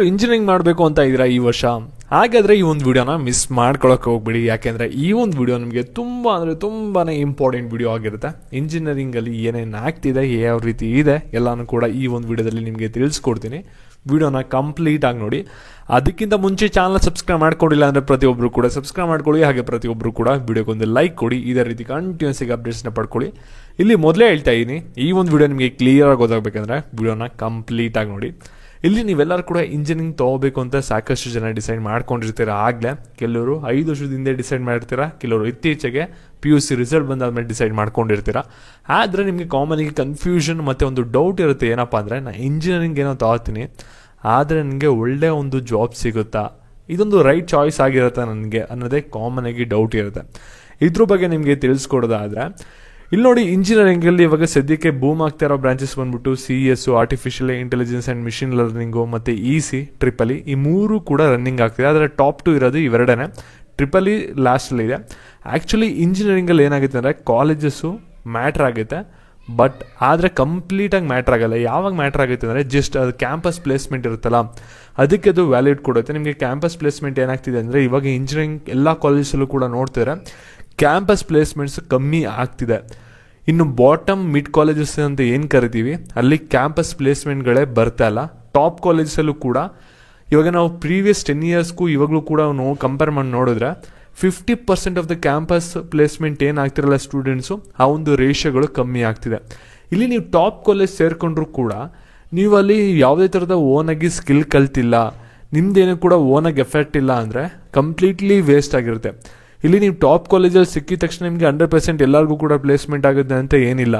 Engineering ಮಾಡಬೇಕು ಅಂತ ಇದ್ದೀರಾ ಈ ವರ್ಷ? ಹಾಗಾದರೆ ಈ ಒಂದು ವಿಡಿಯೋನ ಮಿಸ್ ಮಾಡ್ಕೊಳಕ್ಕೆ ಹೋಗ್ಬಿಡಿ. ಯಾಕೆಂದರೆ ಈ ಒಂದು ವಿಡಿಯೋ ನಿಮಗೆ ತುಂಬ ಅಂದರೆ ತುಂಬಾ ಇಂಪಾರ್ಟೆಂಟ್ ವಿಡಿಯೋ ಆಗಿರುತ್ತೆ. ಇಂಜಿನಿಯರಿಂಗಲ್ಲಿ ಏನೇನು ಆಗ್ತಿದೆ, ಯಾವ ರೀತಿ ಇದೆ ಎಲ್ಲನೂ ಕೂಡ ಈ ಒಂದು ವಿಡಿಯೋದಲ್ಲಿ ನಿಮಗೆ ತಿಳಿಸ್ಕೊಡ್ತೀನಿ. ವಿಡಿಯೋನ ಕಂಪ್ಲೀಟಾಗಿ ನೋಡಿ. ಅದಕ್ಕಿಂತ ಮುಂಚೆ ಚಾನಲ್ ಸಬ್ಸ್ಕ್ರೈಬ್ ಮಾಡ್ಕೊಂಡಿಲ್ಲ ಅಂದರೆ ಪ್ರತಿಯೊಬ್ಬರು ಕೂಡ ಸಬ್ಸ್ಕ್ರೈಬ್ ಮಾಡ್ಕೊಳ್ಳಿ. ಹಾಗೆ ಪ್ರತಿಯೊಬ್ಬರು ಕೂಡ ವಿಡಿಯೋಗೊಂದು ಲೈಕ್ ಕೊಡಿ. ಇದೇ ರೀತಿ ಕಂಟಿನ್ಯೂಸ್ ಆಗಿ ಅಪ್ಡೇಟ್ಸ್ನ ಪಡ್ಕೊಳ್ಳಿ. ಇಲ್ಲಿ ಮೊದಲೇ ಹೇಳ್ತಾ ಇದ್ದೀನಿ, ಈ ಒಂದು ವಿಡಿಯೋ ನಿಮಗೆ ಕ್ಲಿಯರಾಗಿ ಗೊತ್ತಾಗಬೇಕಂದ್ರೆ ವಿಡಿಯೋನ ಕಂಪ್ಲೀಟಾಗಿ ನೋಡಿ. ಇಲ್ಲಿ ನೀವೆಲ್ಲರೂ ಕೂಡ ಇಂಜಿನಿಯರಿಂಗ್ ತೊಗೋಬೇಕು ಅಂತ ಸಾಕಷ್ಟು ಜನ ಡಿಸೈಡ್ ಮಾಡ್ಕೊಂಡಿರ್ತೀರ. ಆಗಲೇ ಕೆಲವರು 5 ವರ್ಷದ ಹಿಂದೆ ಡಿಸೈಡ್ ಮಾಡಿರ್ತೀರ, ಕೆಲವರು ಇತ್ತೀಚೆಗೆ PUC ರಿಸಲ್ಟ್ ಬಂದಾದ್ಮೇಲೆ ಡಿಸೈಡ್ ಮಾಡ್ಕೊಂಡಿರ್ತೀರ. ಆದರೆ ನಿಮಗೆ ಕಾಮನಾಗಿ ಕನ್ಫ್ಯೂಷನ್ ಮತ್ತು ಒಂದು ಡೌಟ್ ಇರುತ್ತೆ, ಏನಪ್ಪ ಅಂದರೆ ನಾನು ಇಂಜಿನಿಯರಿಂಗ್ ಏನೋ ತೊಗೋತೀನಿ, ಆದರೆ ನನಗೆ ಒಳ್ಳೆಯ ಒಂದು ಜಾಬ್ ಸಿಗುತ್ತಾ, ಇದೊಂದು ರೈಟ್ ಚಾಯ್ಸ್ ಆಗಿರುತ್ತೆ ನನಗೆ ಅನ್ನೋದೇ ಕಾಮನ್ ಆಗಿ ಡೌಟ್ ಇರುತ್ತೆ. ಇದ್ರ ಬಗ್ಗೆ ನಿಮಗೆ ತಿಳಿಸ್ಕೊಡೋದಾದರೆ ಇಲ್ಲಿ ನೋಡಿ, ಇಂಜಿನಿಯರಿಂಗಲ್ಲಿ ಇವಾಗ ಸದ್ಯಕ್ಕೆ ಬೂಮ್ ಆಗ್ತಾ ಇರೋ ಬ್ರಾಂಚಸ್ ಬಂದ್ಬಿಟ್ಟು CES, artificial intelligence and machine learning ಮತ್ತು EC, ಟ್ರಿಪಲ್ ಈ ಮೂರು ಕೂಡ ರನ್ನಿಂಗ್ ಆಗ್ತಿದೆ. ಆದರೆ ಟಾಪ್ 2 ಇರೋದು ಇವೆರಡೇ. ಟ್ರಿಪಲ್ ಲಾಸ್ಟಲ್ಲಿದೆ. ಆ್ಯಕ್ಚುಲಿ ಇಂಜಿನಿಯರಿಂಗಲ್ಲಿ ಏನಾಗುತ್ತೆ ಅಂದರೆ ಕಾಲೇಜಸ್ಸು ಮ್ಯಾಟ್ರ್ ಆಗುತ್ತೆ, ಬಟ್ ಆದರೆ ಕಂಪ್ಲೀಟಾಗಿ ಮ್ಯಾಟ್ರ್ ಆಗಲ್ಲ. ಯಾವಾಗ ಮ್ಯಾಟ್ರ್ ಆಗುತ್ತೆ ಅಂದರೆ ಜಸ್ಟ್ ಅದು ಕ್ಯಾಂಪಸ್ ಪ್ಲೇಸ್ಮೆಂಟ್ ಇರುತ್ತಲ್ಲ, ಅದಕ್ಕೆ ಅದು ವ್ಯಾಲ್ಯೂಡ್ ಕೊಡುತ್ತೆ. ನಿಮಗೆ ಕ್ಯಾಂಪಸ್ ಪ್ಲೇಸ್ಮೆಂಟ್ ಏನಾಗ್ತಿದೆ ಅಂದರೆ ಇವಾಗ ಇಂಜಿನಿಯರಿಂಗ್ ಎಲ್ಲ ಕಾಲೇಜಲ್ಲೂ ಕೂಡ ನೋಡ್ತಿದ್ರೆ ಕ್ಯಾಂಪಸ್ ಪ್ಲೇಸ್ಮೆಂಟ್ಸ್ ಕಮ್ಮಿ ಆಗ್ತಿದೆ. ಇನ್ನು ಬಾಟಮ್ ಮಿಡ್ ಕಾಲೇಜಸ್ ಅಂತ ಏನು ಕರಿತೀವಿ, ಅಲ್ಲಿ ಕ್ಯಾಂಪಸ್ ಪ್ಲೇಸ್ಮೆಂಟ್ಗಳೇ ಬರ್ತಾ ಇಲ್ಲ. ಟಾಪ್ ಕಾಲೇಜಸಲ್ಲೂ ಕೂಡ ಇವಾಗ ನಾವು ಪ್ರೀವಿಯಸ್ 10 ಇಯರ್ಸ್ಗೂ ಇವಾಗಲೂ ಕೂಡ ನಾವು ಕಂಪೇರ್ ಮಾಡಿ ನೋಡಿದ್ರೆ 50% ಆಫ್ ದ ಕ್ಯಾಂಪಸ್ ಪ್ಲೇಸ್ಮೆಂಟ್ ಏನಾಗ್ತಿರಲ್ಲ ಸ್ಟೂಡೆಂಟ್ಸು, ಆ ಒಂದು ರೇಷಿಯೋಗಳು ಕಮ್ಮಿ ಆಗ್ತಿದೆ. ಇಲ್ಲಿ ನೀವು ಟಾಪ್ ಕಾಲೇಜ್ ಸೇರ್ಕೊಂಡ್ರೂ ಕೂಡ ನೀವು ಅಲ್ಲಿ ಯಾವುದೇ ಥರದ ಓನಾಗಿ ಸ್ಕಿಲ್ ಕಲ್ತಿಲ್ಲ, ನಿಮ್ದೇನೂ ಕೂಡ ಓನಾಗಿ ಎಫೆಕ್ಟ್ ಇಲ್ಲ ಅಂದರೆ ಕಂಪ್ಲೀಟ್ಲಿ ವೇಸ್ಟ್ ಆಗಿರುತ್ತೆ. ಇಲ್ಲಿ ನೀವು ಟಾಪ್ ಕಾಲೇಜಲ್ಲಿ ಸಿಕ್ಕಿದ ತಕ್ಷಣ ನಿಮಗೆ 100% ಎಲ್ಲರಿಗೂ ಕೂಡ ಪ್ಲೇಸ್ಮೆಂಟ್ ಆಗುತ್ತೆ ಅಂತ ಏನಿಲ್ಲ.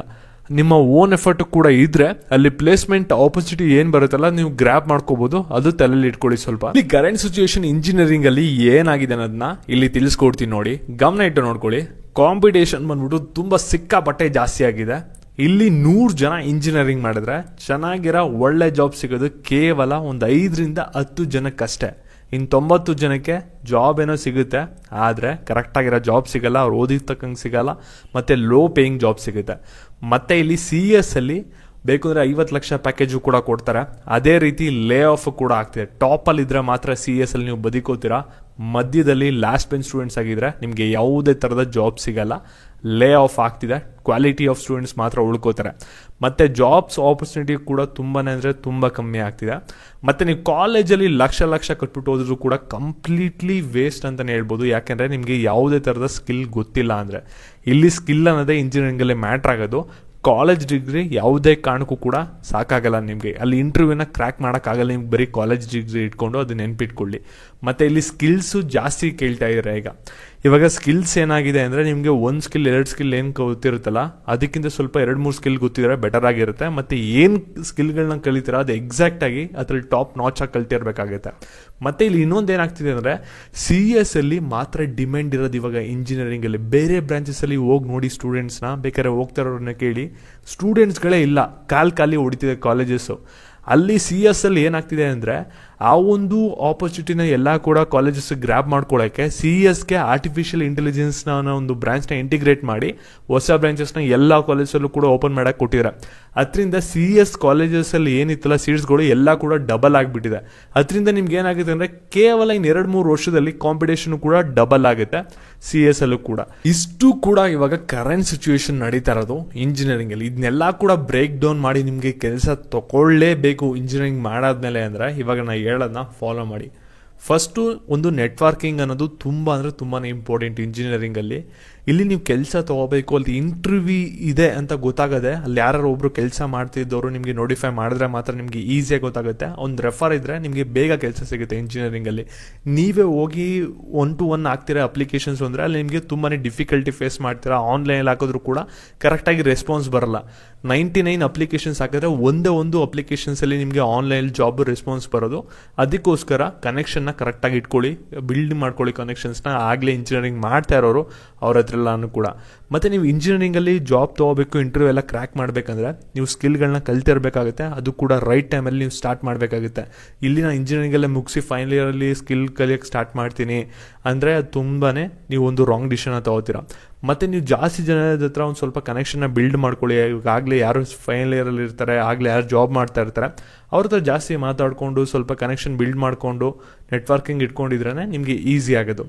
ನಿಮ್ಮ ಓನ್ ಎಫರ್ಟ್ ಕೂಡ ಇದ್ರೆ ಅಲ್ಲಿ ಪ್ಲೇಸ್ಮೆಂಟ್ ಆಪರ್ಚುನಿಟಿ ಏನು ಬರುತ್ತಲ್ಲ ನೀವು ಗ್ರ್ಯಾಬ್ ಮಾಡ್ಕೋಬಹುದು. ಅದು ತಲೆಯಲ್ಲಿ ಇಟ್ಕೊಳ್ಳಿ ಸ್ವಲ್ಪ. ಇಲ್ಲಿ ಕರೆಂಟ್ ಸಿಚುವೇಶನ್ ಇಂಜಿನಿಯರಿಂಗ್ ಅಲ್ಲಿ ಏನಾಗಿದೆ ಅನ್ನೋದನ್ನ ಇಲ್ಲಿ ತಿಳಿಸ್ಕೊಡ್ತೀನಿ ನೋಡಿ, ಗಮನ ಇಟ್ಟು ನೋಡ್ಕೊಳ್ಳಿ. ಕಾಂಪಿಟೇಷನ್ ಬಂದ್ಬಿಟ್ಟು ತುಂಬ ಸಿಕ್ಕಾಪಟ್ಟೆ ಜಾಸ್ತಿ ಆಗಿದೆ. ಇಲ್ಲಿ 100 ಜನ ಇಂಜಿನಿಯರಿಂಗ್ ಮಾಡಿದ್ರೆ ಚೆನ್ನಾಗಿರೋ ಒಳ್ಳೆ ಜಾಬ್ ಸಿಗೋದು ಕೇವಲ ಒಂದು 5ರಿಂದ 10 ಜನಕ್ಕಷ್ಟೇ. ಇನ್ನು 90 ಜನಕ್ಕೆ ಜಾಬ್ ಏನೋ ಸಿಗುತ್ತೆ, ಆದರೆ ಕರೆಕ್ಟಾಗಿರೋ ಜಾಬ್ ಸಿಗಲ್ಲ, ಅವ್ರು ಓದಿರ್ತಕ್ಕಂಗೆ ಸಿಗಲ್ಲ, ಮತ್ತು ಲೋ ಪೇಯಿಂಗ್ ಜಾಬ್ ಸಿಗುತ್ತೆ. ಮತ್ತು ಇಲ್ಲಿ CES ಅಲ್ಲಿ ಬೇಕು ಅಂದರೆ 50 ಲಕ್ಷ ಪ್ಯಾಕೇಜು ಕೂಡ ಕೊಡ್ತಾರೆ. ಅದೇ ರೀತಿ ಲೇ ಆಫ್ ಕೂಡ ಆಗ್ತಿದೆ. ಟಾಪಲ್ಲಿ ಇದ್ದರೆ ಮಾತ್ರ CES ಅಲ್ಲಿ ನೀವು ಬದುಕೋತೀರಾ. ಮಧ್ಯದಲ್ಲಿ ಲಾಸ್ಟ್ ಬೆಂಚ್ ಸ್ಟೂಡೆಂಟ್ಸ್ ಆಗಿದ್ರೆ ನಿಮಗೆ ಯಾವುದೇ ಥರದ ಜಾಬ್ ಸಿಗಲ್ಲ, ಲೇ ಆಫ್ ಆಗ್ತಿದೆ. ಕ್ವಾಲಿಟಿ ಆಫ್ ಸ್ಟೂಡೆಂಟ್ಸ್ ಮಾತ್ರ ಉಳ್ಕೋತಾರೆ. ಮತ್ತು ಜಾಬ್ಸ್ ಆಪರ್ಚುನಿಟಿ ಕೂಡ ತುಂಬಾ ಅಂದರೆ ತುಂಬ ಕಮ್ಮಿ ಆಗ್ತಿದೆ. ಮತ್ತು ನೀವು ಕಾಲೇಜಲ್ಲಿ ಲಕ್ಷ ಕಟ್ಬಿಟ್ಟು ಹೋದ್ರೂ ಕೂಡ ಕಂಪ್ಲೀಟ್ಲಿ ವೇಸ್ಟ್ ಅಂತಲೇ ಹೇಳ್ಬೋದು. ಯಾಕೆಂದರೆ ನಿಮಗೆ ಯಾವುದೇ ಥರದ ಸ್ಕಿಲ್ ಗೊತ್ತಿಲ್ಲ ಅಂದರೆ. ಇಲ್ಲಿ ಸ್ಕಿಲ್ ಅನ್ನೋದೇ ಇಂಜಿನಿಯರಿಂಗಲ್ಲಿ ಮ್ಯಾಟ್ರ್ ಆಗೋದು. ಕಾಲೇಜ್ ಡಿಗ್ರಿ ಯಾವುದೇ ಕಾರಣಕ್ಕೂ ಕೂಡ ಸಾಕಾಗಲ್ಲ ನಿಮಗೆ. ಅಲ್ಲಿ ಇಂಟರ್ವ್ಯೂನ ಕ್ರ್ಯಾಕ್ ಮಾಡೋಕ್ಕಾಗಲ್ಲ ನಿಮ್ಗೆ ಬರೀ ಕಾಲೇಜ್ ಡಿಗ್ರಿ ಇಟ್ಕೊಂಡು, ಅದು ನೆನ್ಪಿಟ್ಕೊಳ್ಳಿ. ಮತ್ತು ಇಲ್ಲಿ ಸ್ಕಿಲ್ಸು ಜಾಸ್ತಿ ಕೇಳ್ತಾ ಇದ್ದಾರೆ. ಇವಾಗ ಸ್ಕಿಲ್ಸ್ ಏನಾಗಿದೆ ಅಂದರೆ ನಿಮಗೆ 1 ಸ್ಕಿಲ್ 2 ಸ್ಕಿಲ್ ಏನು ಗೊತ್ತಿರುತ್ತಲ್ಲ, ಅದಕ್ಕಿಂತ ಸ್ವಲ್ಪ 2-3 ಸ್ಕಿಲ್ ಗೊತ್ತಿದ್ರೆ ಬೆಟರ್ ಆಗಿರುತ್ತೆ. ಮತ್ತು ಏನು ಸ್ಕಿಲ್ಗಳನ್ನ ಕಲಿತೀರ ಅದು ಎಕ್ಸಾಕ್ಟಾಗಿ ಅದ್ರಲ್ಲಿ ಟಾಪ್ ನಾಚಾಗಿ ಕಲ್ತಿರ್ಬೇಕಾಗುತ್ತೆ. ಮತ್ತು ಇಲ್ಲಿ ಇನ್ನೊಂದು ಏನಾಗ್ತಿದೆ ಅಂದರೆ CES ಅಲ್ಲಿ ಮಾತ್ರ ಡಿಮ್ಯಾಂಡ್ ಇರೋದು ಇವಾಗ ಇಂಜಿನಿಯರಿಂಗಲ್ಲಿ. ಬೇರೆ ಬ್ರಾಂಚಸಲ್ಲಿ ಹೋಗಿ ನೋಡಿ ಸ್ಟೂಡೆಂಟ್ಸ್ನ, ಬೇಕಾದ್ರೆ ಹೋಗ್ತಾರವ್ರನ್ನ ಕೇಳಿ, ಸ್ಟೂಡೆಂಟ್ಸ್ಗಳೇ ಇಲ್ಲ, ಖಾಲಿ ಹೊಡಿತಿದೆ ಕಾಲೇಜಸ್ಸು. ಅಲ್ಲಿ CES ಅಲ್ಲಿ ಏನಾಗ್ತಿದೆ ಅಂದರೆ ಆ ಒಂದು ಆಪರ್ಚುನಿಟಿನ ಎಲ್ಲ ಕೂಡ ಕಾಲೇಜಸ್ ಗ್ರ್ಯಾಬ್ ಮಾಡ್ಕೊಳ್ಳೋಕ್ಕೆ CESಗೆ ಆರ್ಟಿಫಿಷಿಯಲ್ ಇಂಟೆಲಿಜೆನ್ಸ್ನ ಒಂದು ಬ್ರಾಂಚ್ನ ಇಂಟಿಗ್ರೇಟ್ ಮಾಡಿ ಹೊಸ ಬ್ರಾಂಚಸ್ನ ಎಲ್ಲ ಕಾಲೇಜಲ್ಲೂ ಕೂಡ ಓಪನ್ ಮಾಡೋಕ್ಕೆ ಕೊಟ್ಟಿದ್ದಾರೆ. ಅದರಿಂದ CES ಕಾಲೇಜಸಲ್ಲಿ ಏನಿತ್ತಲ್ಲ ಸೀಟ್ಸ್ಗಳು ಎಲ್ಲ ಕೂಡ ಡಬಲ್ ಆಗಿಬಿಟ್ಟಿದೆ. ಅದರಿಂದ ನಿಮ್ಗೆ ಏನಾಗುತ್ತೆ ಅಂದರೆ ಕೇವಲ ಇನ್ನು 2-3 ವರ್ಷದಲ್ಲಿ ಕಾಂಪಿಟೇಷನ್ ಕೂಡ ಡಬಲ್ ಆಗುತ್ತೆ CES ಅಲ್ಲೂ ಕೂಡ. ಇಷ್ಟು ಕೂಡ ಇವಾಗ ಕರೆಂಟ್ ಸಿಚುವೇಶನ್ ನಡೀತಾ ಇರೋದು ಇಂಜಿನಿಯರಿಂಗಲ್ಲಿ. ಇದನ್ನೆಲ್ಲ ಕೂಡ ಬ್ರೇಕ್ ಡೌನ್ ಮಾಡಿ ನಿಮಗೆ ಕೆಲಸ ತಗೊಳ್ಳೇಬೇಕು ಇಂಜಿನಿಯರಿಂಗ್ ಮಾಡಾದ್ಮೇಲೆ ಅಂದರೆ ಇವಾಗ ನಾನು ಹೇಳೋದನ್ನ ಫಾಲೋ ಮಾಡಿ. ಫಸ್ಟು ಒಂದು ನೆಟ್ವರ್ಕಿಂಗ್ ಅನ್ನೋದು ತುಂಬ ಅಂದರೆ ತುಂಬಾ ಇಂಪಾರ್ಟೆಂಟ್ ಇಂಜಿನಿಯರಿಂಗಲ್ಲಿ. ಇಲ್ಲಿ ನೀವು ಕೆಲಸ ತೊಗೋಬೇಕು, ಅಲ್ಲಿ ಇಂಟರ್ವ್ಯೂ ಇದೆ ಅಂತ ಗೊತ್ತಾಗದೆ ಅಲ್ಲಿ ಯಾರು ಒಬ್ಬರು ಕೆಲಸ ಮಾಡ್ತಿದ್ದವರು ನಿಮಗೆ ನೋಟಿಫೈ ಮಾಡಿದ್ರೆ ಮಾತ್ರ ನಿಮಗೆ ಈಸಿಯಾಗಿ ಗೊತ್ತಾಗುತ್ತೆ. ಒಂದು ರೆಫರ್ ಇದ್ದರೆ ನಿಮಗೆ ಬೇಗ ಕೆಲಸ ಸಿಗುತ್ತೆ ಇಂಜಿನಿಯರಿಂಗಲ್ಲಿ. ನೀವೇ ಹೋಗಿ 1-to-1 ಆಗ್ತಿರೋ ಅಪ್ಲಿಕೇಶನ್ಸ್ ಅಂದರೆ ಅಲ್ಲಿ ನಿಮಗೆ ತುಂಬಾ ಡಿಫಿಕಲ್ಟಿ ಫೇಸ್ ಮಾಡ್ತೀರಾ. ಆನ್ಲೈನಲ್ಲಿ ಹಾಕಿದ್ರು ಕೂಡ ಕರೆಕ್ಟಾಗಿ ರೆಸ್ಪಾನ್ಸ್ ಬರಲ್ಲ. 99 ಅಪ್ಲಿಕೇಶನ್ಸ್ ಹಾಕಿದ್ರೆ ಒಂದೇ ಒಂದು ಅಪ್ಲಿಕೇಶನ್ಸಲ್ಲಿ ನಿಮಗೆ ಆನ್ಲೈನ್ ಜಾಬ್ ರೆಸ್ಪಾನ್ಸ್ ಬರೋದು. ಅದಕ್ಕೋಸ್ಕರ ಕನೆಕ್ಷನ್ನ ಕರೆಕ್ಟಾಗಿ ಇಟ್ಕೊಳ್ಳಿ, ಬಿಲ್ಡ್ ಮಾಡ್ಕೊಳ್ಳಿ ಕನೆಕ್ಷನ್ಸ್ನ. ಆಗಲೇ ಇಂಜಿನಿಯರಿಂಗ್ ಮಾಡ್ತಾ ಇರೋರು ಅವ್ರ ಹತ್ರ ಇದ್ರಲ್ಲಾನು ಕೂಡ. ಮತ್ತು ನೀವು ಇಂಜಿನಿಯರಿಂಗಲ್ಲಿ ಜಾಬ್ ತೊಗೋಬೇಕು, ಇಂಟರ್ವ್ಯೂ ಎಲ್ಲ ಕ್ರ್ಯಾಕ್ ಮಾಡಬೇಕಂದ್ರೆ ನೀವು ಸ್ಕಿಲ್ಗಳನ್ನ ಕಲ್ತಿರಬೇಕಾಗುತ್ತೆ. ಅದು ಕೂಡ ರೈಟ್ ಟೈಮಲ್ಲಿ ನೀವು ಸ್ಟಾರ್ಟ್ ಮಾಡಬೇಕಾಗುತ್ತೆ. ಇಲ್ಲಿ ನಾನು ಇಂಜಿನಿಯರಿಂಗಲ್ಲೇ ಮುಗಿಸಿ ಫೈನಲ್ ಇಯರಲ್ಲಿ ಸ್ಕಿಲ್ ಕಲಿಯೋಕ್ಕೆ ಸ್ಟಾರ್ಟ್ ಮಾಡ್ತೀನಿ ಅಂದರೆ ಅದು ತುಂಬಾ ನೀವು ಒಂದು ರಾಂಗ್ ಡಿಸಿಷನ್ ತೊಗೋತೀರ. ಮತ್ತು ನೀವು ಜಾಸ್ತಿ ಜನದ ಹತ್ರ ಒಂದು ಸ್ವಲ್ಪ ಕನೆಕ್ಷನ್ನ ಬಿಲ್ಡ್ ಮಾಡ್ಕೊಳ್ಳಿ. ಈಗಾಗಲೇ ಯಾರು ಫೈನಲ್ ಇಯರಲ್ಲಿ ಇರ್ತಾರೆ, ಆಗಲೇ ಯಾರು ಜಾಬ್ ಮಾಡ್ತಾ ಇರ್ತಾರೆ, ಅವ್ರ ಹತ್ರ ಜಾಸ್ತಿ ಮಾತಾಡಿಕೊಂಡು ಸ್ವಲ್ಪ ಕನೆಕ್ಷನ್ ಬಿಲ್ಡ್ ಮಾಡಿಕೊಂಡು ನೆಟ್ವರ್ಕಿಂಗ್ ಇಟ್ಕೊಂಡಿದ್ರೇ ನಿಮಗೆ ಈಸಿ ಆಗೋದು.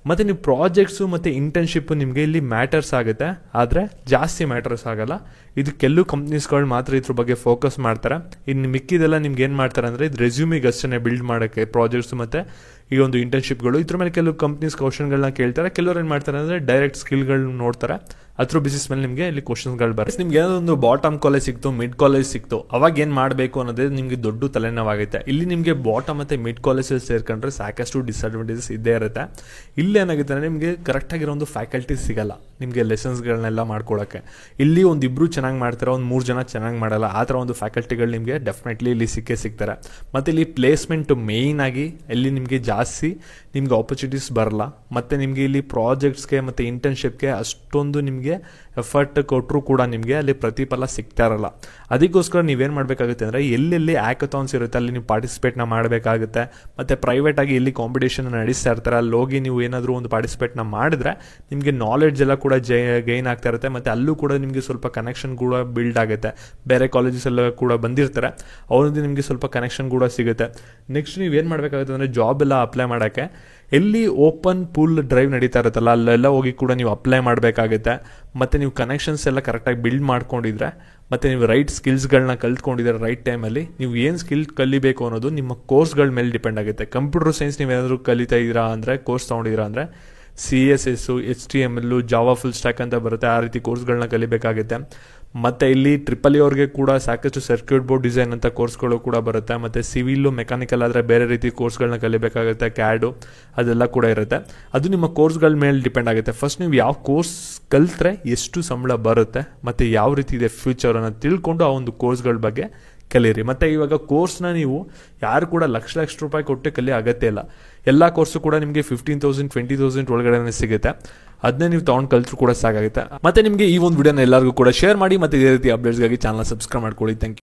ಮತ್ತು ನೀವು ಪ್ರಾಜೆಕ್ಟ್ಸು ಮತ್ತು ಇಂಟರ್ನ್ಶಿಪ್ಪು ನಿಮಗೆ ಇಲ್ಲಿ ಮ್ಯಾಟರ್ಸ್ ಆಗುತ್ತೆ, ಆದರೆ ಜಾಸ್ತಿ ಮ್ಯಾಟರ್ಸ್ ಆಗೋಲ್ಲ. ಇದು ಕೆಲವು ಕಂಪ್ನೀಸ್ಗಳು ಮಾತ್ರ ಇದ್ರ ಬಗ್ಗೆ ಫೋಕಸ್ ಮಾಡ್ತಾರೆ. ಇನ್ನು ಮಿಕ್ಕಿದೆಲ್ಲ ನಿಮ್ಗೆ ಏನು ಮಾಡ್ತಾರೆ ಅಂದರೆ ಇದು ರೆಸ್ಯೂಮಿಗೆ ಅಷ್ಟೇ ಬಿಲ್ಡ್ ಮಾಡೋಕ್ಕೆ ಪ್ರಾಜೆಕ್ಟ್ಸ್ ಮತ್ತು ಈ ಒಂದು ಇಂಟರ್ನ್ಶಿಪ್ಗಳು. ಇದ್ರ ಮೇಲೆ ಕೆಲವು ಕಂಪ್ನೀಸ್ ಕ್ವಶನ್ಗಳನ್ನ ಕೇಳ್ತಾರೆ. ಕೆಲವರು ಏನು ಮಾಡ್ತಾರೆ ಅಂದರೆ ಡೈರೆಕ್ಟ್ ಸ್ಕಿಲ್ಗಳನ್ನ ನೋಡ್ತಾರೆ, ಅದ್ರ ಬೇಸಿಸ್ ಮೇಲೆ ನಿಮಗೆ ಇಲ್ಲಿ ಕ್ವಶನ್ಸ್ಗಳು ಬರುತ್ತೆ. ನಿಮ್ಗೆ ಏನೋ ಒಂದು ಬಾಟಮ್ ಕಾಲೇಜ್ ಸಿಕ್ತು, ಮಿಡ್ ಕಾಲೇಜ್ ಸಿಕ್ತು, ಅವಾಗ ಏನು ಮಾಡಬೇಕು ಅನ್ನೋದೇ ನಿಮಗೆ ದೊಡ್ಡ ತಲೆನೋವಾಗುತ್ತೆ. ಇಲ್ಲಿ ನಿಮಗೆ ಬಾಟಮ್ ಮತ್ತು ಮಿಡ್ ಕಾಲೇಜಲ್ಲಿ ಸೇರ್ಕೊಂಡ್ರೆ ಸಾಕಷ್ಟು ಡಿಸ್ಅಡ್ವಾಂಟೇಜಸ್ ಇದ್ದೇ ಇರುತ್ತೆ. ಇಲ್ಲಿ ಏನಾಗುತ್ತೆ ಅಂದರೆ ನಿಮಗೆ ಕರೆಕ್ಟಾಗಿರೋ ಒಂದು ಫ್ಯಾಕಲ್ಟೀಸ್ ಸಿಗಲ್ಲ ನಿಮಗೆ ಲೆಸನ್ಸ್ಗಳನ್ನೆಲ್ಲ ಮಾಡ್ಕೊಳ್ಳೋಕ್ಕೆ. ಇಲ್ಲಿ ಒಂದು ಇಬ್ಬರು ಚೆನ್ನಾಗಿ ಮಾಡ್ತಾರೆ, ಒಂದು 3 ಜನ ಚೆನ್ನಾಗಿ ಮಾಡಲ್ಲ. ಆ ಥರ ಒಂದು ಫ್ಯಾಕಲ್ಟಿಗಳು ನಿಮಗೆ ಡೆಫಿನೆಟ್ಲಿ ಇಲ್ಲಿ ಸಿಗ್ತಾರೆ. ಮತ್ತು ಇಲ್ಲಿ ಪ್ಲೇಸ್ಮೆಂಟು ಮೇಯ್ನ್ ಆಗಿ ಇಲ್ಲಿ ನಿಮಗೆ ಜಾಸ್ತಿ ನಿಮ್ಗೆ ಆಪರ್ಚುನಿಟೀಸ್ ಬರಲ್ಲ. ಮತ್ತು ನಿಮಗೆ ಇಲ್ಲಿ ಪ್ರಾಜೆಕ್ಟ್ಸ್ಗೆ ಮತ್ತು ಇಂಟರ್ನ್ಶಿಪ್ಗೆ ಅಷ್ಟೊಂದು ನಿಮಗೆ ಎಫರ್ಟ್ ಕೊಟ್ಟರು ಕೂಡ ನಿಮಗೆ ಅಲ್ಲಿ ಪ್ರತಿಫಲ ಸಿಗ್ತಾ ಇರಲ್ಲ. ಅದಕ್ಕೋಸ್ಕರ ನೀವೇನು ಮಾಡಬೇಕಾಗುತ್ತೆ ಅಂದರೆ ಎಲ್ಲೆಲ್ಲಿ ಆ್ಯಕಥಾನ್ಸ್ ಇರುತ್ತೆ ಅಲ್ಲಿ ನೀವು ಪಾರ್ಟಿಸಿಪೇಟ್ನ ಮಾಡಬೇಕಾಗುತ್ತೆ. ಮತ್ತು ಪ್ರೈವೇಟಾಗಿ ಎಲ್ಲಿ ಕಾಂಪಿಟೇಷನ್ ನಡೆಸ್ತಾ ಇರ್ತಾರೆ ಅಲ್ಲಿ ಹೋಗಿ ನೀವು ಏನಾದರೂ ಒಂದು ಪಾರ್ಟಿಸಿಪೇಟ್ನ ಮಾಡಿದ್ರೆ ನಿಮಗೆ ನಾಲೆಡ್ಜ್ ಎಲ್ಲ ಕೂಡ ಗೈನ್ ಆಗ್ತಾ ಇರುತ್ತೆ. ಮತ್ತು ಅಲ್ಲೂ ಕೂಡ ನಿಮಗೆ ಸ್ವಲ್ಪ ಕನೆಕ್ಷನ್ ಕೂಡ ಬಿಲ್ಡ್ ಆಗುತ್ತೆ. ಬೇರೆ ಕಾಲೇಜಸ್ ಎಲ್ಲ ಕೂಡ ಬಂದಿರ್ತಾರೆ, ಅವ್ರಿಂದ ನಿಮಗೆ ಸ್ವಲ್ಪ ಕನೆಕ್ಷನ್ ಕೂಡ ಸಿಗುತ್ತೆ. ನೆಕ್ಸ್ಟ್ ನೀವು ಏನು ಮಾಡಬೇಕಾಗುತ್ತೆ ಅಂದರೆ ಜಾಬ್ ಎಲ್ಲ ಅಪ್ಲೈ ಮಾಡೋಕ್ಕೆ ಎಲ್ಲಿ ಓಪನ್ ಪೂಲ್ ಡ್ರೈವ್ ನಡೀತಾ ಇರುತ್ತಲ್ಲ ಅಲ್ಲೆಲ್ಲ ಹೋಗಿ ಕೂಡ ನೀವು ಅಪ್ಲೈ ಮಾಡಬೇಕಾಗುತ್ತೆ. ಮತ್ತು ನೀವು ಕನೆಕ್ಷನ್ಸ್ ಎಲ್ಲ ಕರೆಕ್ಟಾಗಿ ಬಿಲ್ಡ್ ಮಾಡ್ಕೊಂಡಿದ್ರೆ ಮತ್ತು ನೀವು ರೈಟ್ ಸ್ಕಿಲ್ಸ್ಗಳನ್ನ ಕಲ್ತ್ಕೊಂಡಿದ್ರೆ ರೈಟ್ ಟೈಮಲ್ಲಿ ನೀವು ಏನು ಸ್ಕಿಲ್ ಕಲಿಬೇಕು ಅನ್ನೋದು ನಿಮ್ಮ ಕೋರ್ಸ್ಗಳ ಮೇಲೆ ಡಿಪೆಂಡ್ ಆಗುತ್ತೆ. ಕಂಪ್ಯೂಟರ್ ಸೈನ್ಸ್ ನೀವೇನಾದರೂ ಕಲಿತಾ ಇದ್ದೀರಾ ಅಂದರೆ, ಕೋರ್ಸ್ ತೊಗೊಂಡಿದ್ದೀರಾ ಅಂದರೆ CSS, HTML, Java full stack ಅಂತ ಬರುತ್ತೆ, ಆ ರೀತಿ ಕೋರ್ಸ್ಗಳನ್ನ ಕಲಿಬೇಕಾಗುತ್ತೆ. ಮತ್ತು ಇಲ್ಲಿ EEE ಅವ್ರಿಗೆ ಕೂಡ ಸಾಕಷ್ಟು ಸರ್ಕ್ಯೂಟ್ ಬೋರ್ಡ್ ಡಿಸೈನ್ ಅಂತ ಕೋರ್ಸ್ಗಳು ಕೂಡ ಬರುತ್ತೆ. ಮತ್ತು ಸಿವಿಲ್ಲು, ಮೆಕ್ಯಾನಿಕಲ್ ಆದರೆ ಬೇರೆ ರೀತಿ ಕೋರ್ಸ್ಗಳನ್ನ ಕಲಿಬೇಕಾಗುತ್ತೆ, ಕ್ಯಾಡು ಅದೆಲ್ಲ ಕೂಡ ಇರುತ್ತೆ. ಅದು ನಿಮ್ಮ ಕೋರ್ಸ್ಗಳ ಮೇಲೆ ಡಿಪೆಂಡ್ ಆಗುತ್ತೆ. ಫಸ್ಟ್ ನೀವು ಯಾವ ಕೋರ್ಸ್ ಕಲಿತ್ರೆ ಎಷ್ಟು ಸಂಬಳ ಬರುತ್ತೆ ಮತ್ತು ಯಾವ ರೀತಿ ಇದೆ ಫ್ಯೂಚರನ್ನು ತಿಳ್ಕೊಂಡು ಆ ಒಂದು ಕೋರ್ಸ್ಗಳ ಬಗ್ಗೆ ಕಲೀರಿ. ಮತ್ತು ಇವಾಗ ಕೋರ್ಸ್ನ ನೀವು ಯಾರು ಕೂಡ ಲಕ್ಷ ರೂಪಾಯಿ ಕೊಟ್ಟು ಕಲಿಯೋ ಅಗತ್ಯ ಇಲ್ಲ. ಎಲ್ಲ ಕೋರ್ಸು ಕೂಡ ನಿಮಗೆ 15,000 20,000 ಒಳಗಡೆ ಸಿಗುತ್ತೆ. ಅದನ್ನೇ ನೀವು ತೊಗೊಂಡು ಕಲಿತರು ಕೂಡ ಸಾಕಾಗುತ್ತೆ. ಮತ್ತು ನಿಮಗೆ ಈ ಒಂದು ವಿಡಿಯೋನ ಎಲ್ಲರಿಗೂ ಕೂಡ ಶೇರ್ ಮಾಡಿ ಮತ್ತು ಇದೇ ರೀತಿ ಅಪ್ಡೇಟ್ಸ್ಗಾಗಿ ಚಾನಲ್ ಸಬ್ಸ್ಕ್ರೈಬ್ ಮಾಡ್ಕೊಳ್ಳಿ. Thank you.